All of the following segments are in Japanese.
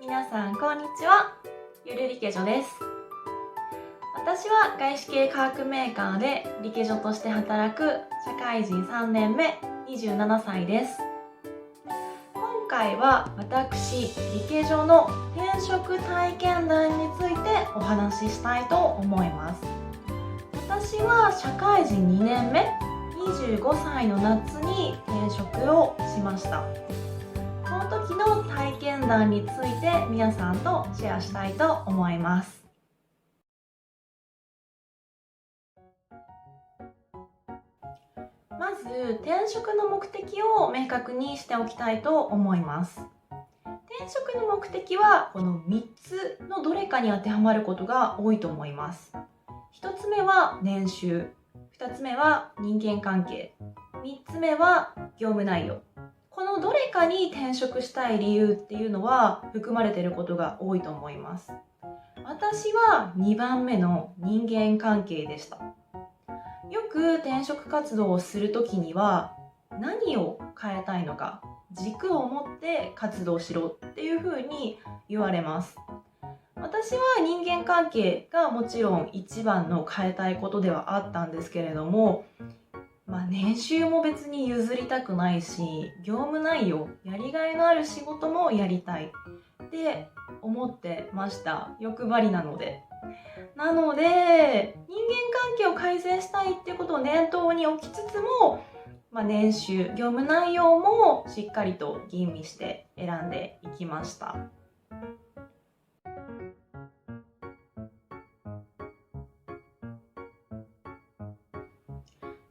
皆さんこんにちは、ゆるりけ女です。私は外資系化学メーカーでリケ女として働く社会人3年目27歳です。今回は私リケ女の転職体験談についてお話ししたいと思います。私は社会人2年目25歳の夏に転職をしました。その時の体験談について皆さんとシェアしたいと思います。まず転職の目的を明確にしておきたいと思います。転職の目的はこの3つのどれかに当てはまることが多いと思います。1つ目は年収、2つ目は人間関係、3つ目は業務内容。このどれかに転職したい理由っていうのは含まれていることが多いと思います。私は2番目の人間関係でした。よく転職活動をするときには何を変えたいのか軸を持って活動しろっていうふうに言われます。私は人間関係がもちろん一番の変えたいことではあったんですけれども、年収も別に譲りたくないし、業務内容、やりがいのある仕事もやりたいって思ってました。欲張りなので。なので、人間関係を改善したいっていうことを念頭に置きつつも、年収、業務内容もしっかりと吟味して選んでいきました。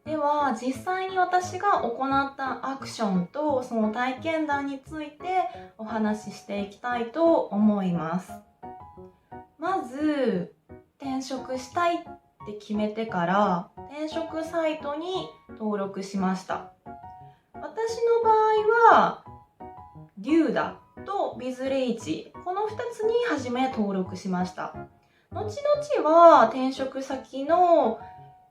では実際に私が行ったアクションとその体験談についてお話ししていきたいと思います。まず転職したいって決めてから転職サイトに登録しました。私の場合はデューダとビズレイチ、この2つに初め登録しました。後々は転職先の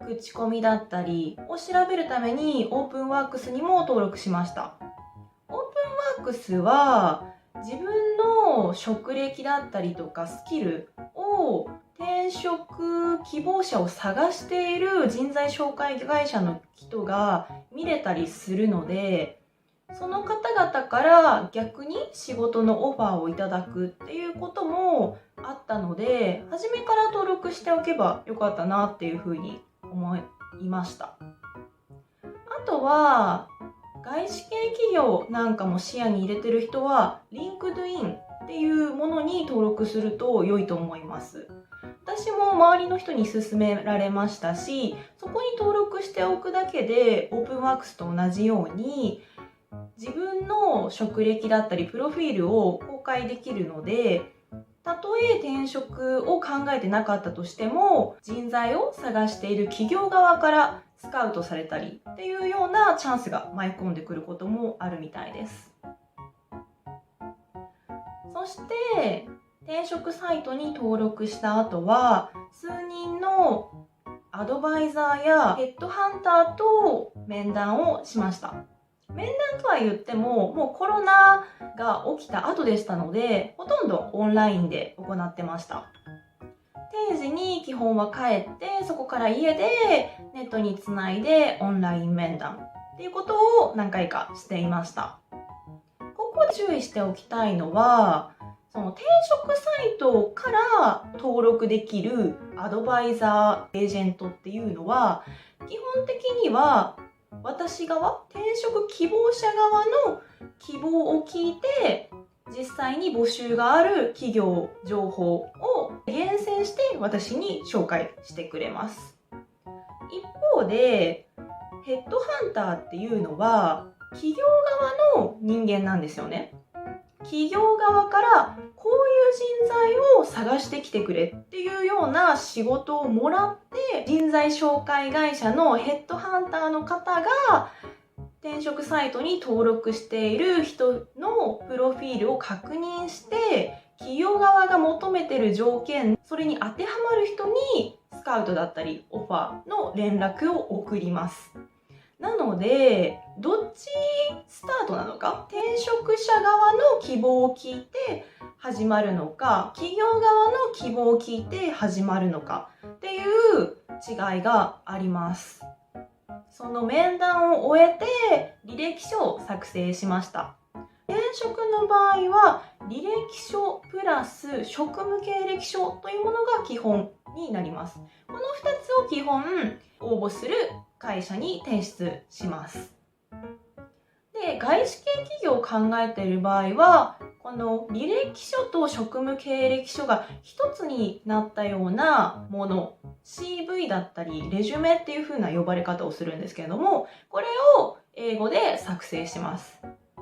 口コミだったりを調べるためにオープンワークスにも登録しました。オープンワークスは自分の職歴だったりとかスキルを転職希望者を探している人材紹介会社の人が見れたりするので、その方々から逆に仕事のオファーをいただくっていうこともあったので、初めから登録しておけばよかったなっていうふうに思いました。あとは外資系企業なんかも視野に入れてる人は LinkedIn っていうものに登録すると良いと思います。私も周りの人に勧められましたし、そこに登録しておくだけでオープンワークスと同じように自分の職歴だったりプロフィールを公開できるので、たとえ転職を考えてなかったとしても人材を探している企業側からスカウトされたりっていうようなチャンスが舞い込んでくることもあるみたいです。そして転職サイトに登録した後は数人のアドバイザーやヘッドハンターと面談をしました。面談とは言ってももうコロナが起きた後でしたので、ほとんどオンラインで行ってました。定時に基本は帰って、そこから家でネットにつないでオンライン面談っていうことを何回かしていました。ここで注意しておきたいのは、その転職サイトから登録できるアドバイザー、エージェントっていうのは基本的には私側、転職希望者側の希望を聞いて実際に募集がある企業情報を厳選して私に紹介してくれます。一方でヘッドハンターっていうのは企業側の人間なんですよね。企業側からこういう人材を探してきてくれっていうような仕事をもらって、人材紹介会社のヘッドハンターの方が転職サイトに登録している人のプロフィールを確認して、企業側が求めている条件、それに当てはまる人にスカウトだったりオファーの連絡を送ります。なのでどっちスタートなのか、転職者側の希望を聞いて始まるのか、企業側の希望を聞いて始まるのかっていう違いがあります。その面談を終えて履歴書を作成しました。転職の場合は履歴書プラス職務経歴書というものが基本になります。この2つを基本応募する会社に提出します。で、外資系企業を考えている場合はこの履歴書と職務経歴書が一つになったようなもの、CV だったりレジュメっていう風な呼ばれ方をするんですけれども、これを英語で作成します。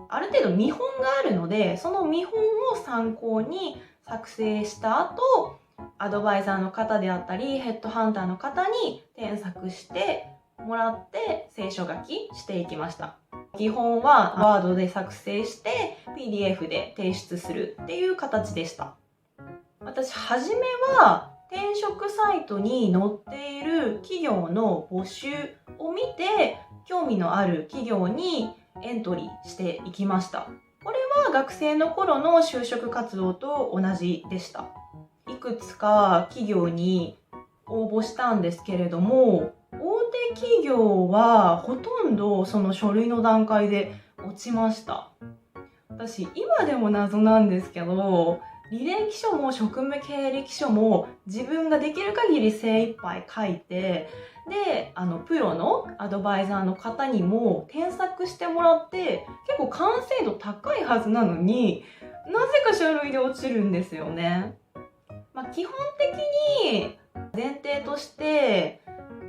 ある程度見本があるので、その見本を参考に作成した後、アドバイザーの方であったりヘッドハンターの方に添削してもらって清書書きしていきました。基本は Word で作成して PDF で提出するっていう形でした。私初めは転職サイトに載っている企業の募集を見て興味のある企業にエントリーしていきました。これは学生の頃の就職活動と同じでした。いくつか企業に応募したんですけれども、大手企業はほとんどその書類の段階で落ちました。私今でも謎なんですけど、履歴書も職務経歴書も自分ができる限り精一杯書いて、でプロのアドバイザーの方にも添削してもらって結構完成度高いはずなのに、なぜか書類で落ちるんですよね。基本的に前提として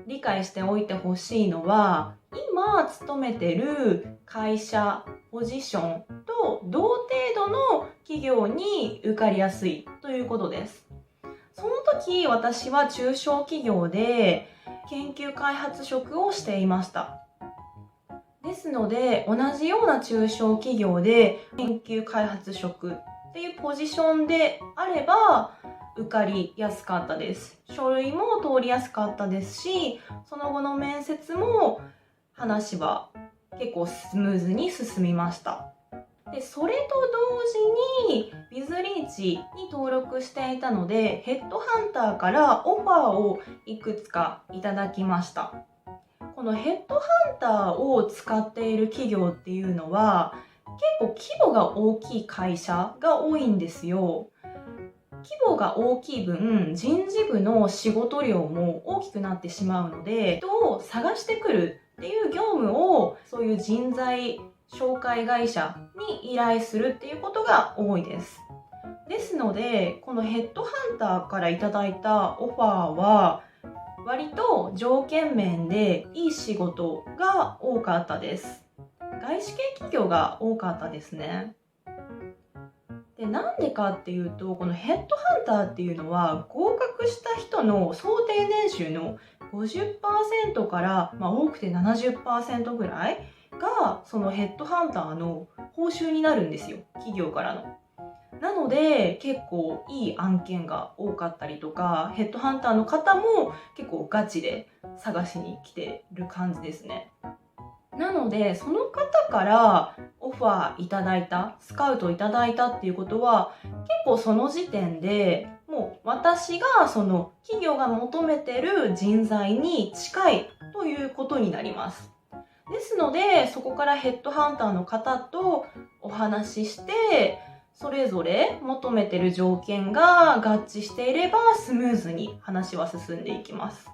理解しておいてほしいのは、今勤めてる会社ポジションと同程度の企業に受かりやすいということです。その時私は中小企業で研究開発職をしていました。ですので同じような中小企業で研究開発職っていうポジションであれば受かりやすかったです。書類も通りやすかったですし、その後の面接も話は結構スムーズに進みました。で、それと同時にビズリーチに登録していたので、ヘッドハンターからオファーをいくつかいただきました。このヘッドハンターを使っている企業っていうのは結構規模が大きい会社が多いんですよ。規模が大きい分、人事部の仕事量も大きくなってしまうので、人を探してくるっていう業務をそういう人材紹介会社に依頼するっていうことが多いです。ですので、このヘッドハンターからいただいたオファーは割と条件面でいい仕事が多かったです。外資系企業が多かったですね。で、なんでかっていうと、このヘッドハンターっていうのは合格した人の想定年収の 50% から、多くて 70% ぐらいがそのヘッドハンターの報酬になるんですよ、企業からの。なので結構いい案件が多かったりとか、ヘッドハンターの方も結構ガチで探しに来てる感じですね。なのでその方からオファーいただいた、スカウトいただいたっていうことは結構その時点でもう私がその企業が求めてる人材に近いということになります。ですのでそこからヘッドハンターの方とお話しして、それぞれ求めてる条件が合致していればスムーズに話は進んでいきます。